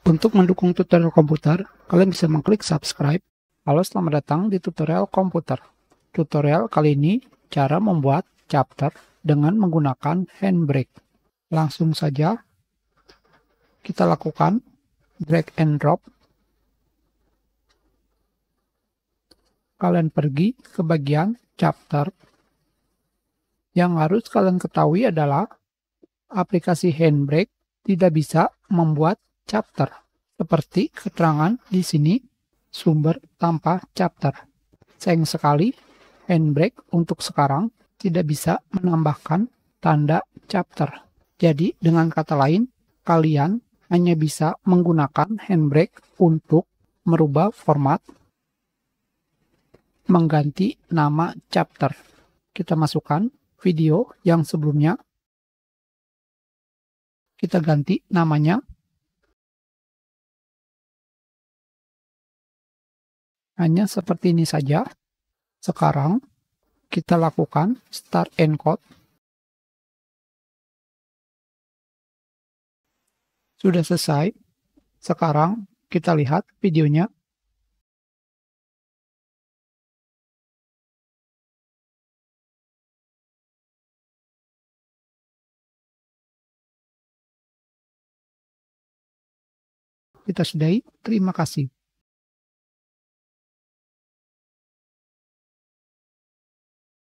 Untuk mendukung tutorial komputer, kalian bisa mengklik subscribe. Halo, selamat datang di tutorial komputer. Tutorial kali ini cara membuat chapter dengan menggunakan handbrake. Langsung saja kita lakukan drag and drop. Kalian pergi ke bagian chapter. Yang harus kalian ketahui adalah aplikasi handbrake tidak bisa membuat chapter. Seperti keterangan di sini, sumber tanpa chapter. Sayang sekali, handbrake untuk sekarang tidak bisa menambahkan tanda chapter. Jadi, dengan kata lain, kalian hanya bisa menggunakan handbrake untuk merubah format, mengganti nama chapter. Kita masukkan video yang sebelumnya. Kita ganti namanya. Hanya seperti ini saja. Sekarang kita lakukan start encode. Sudah selesai. Sekarang kita lihat videonya. Kita sudahi. Terima kasih.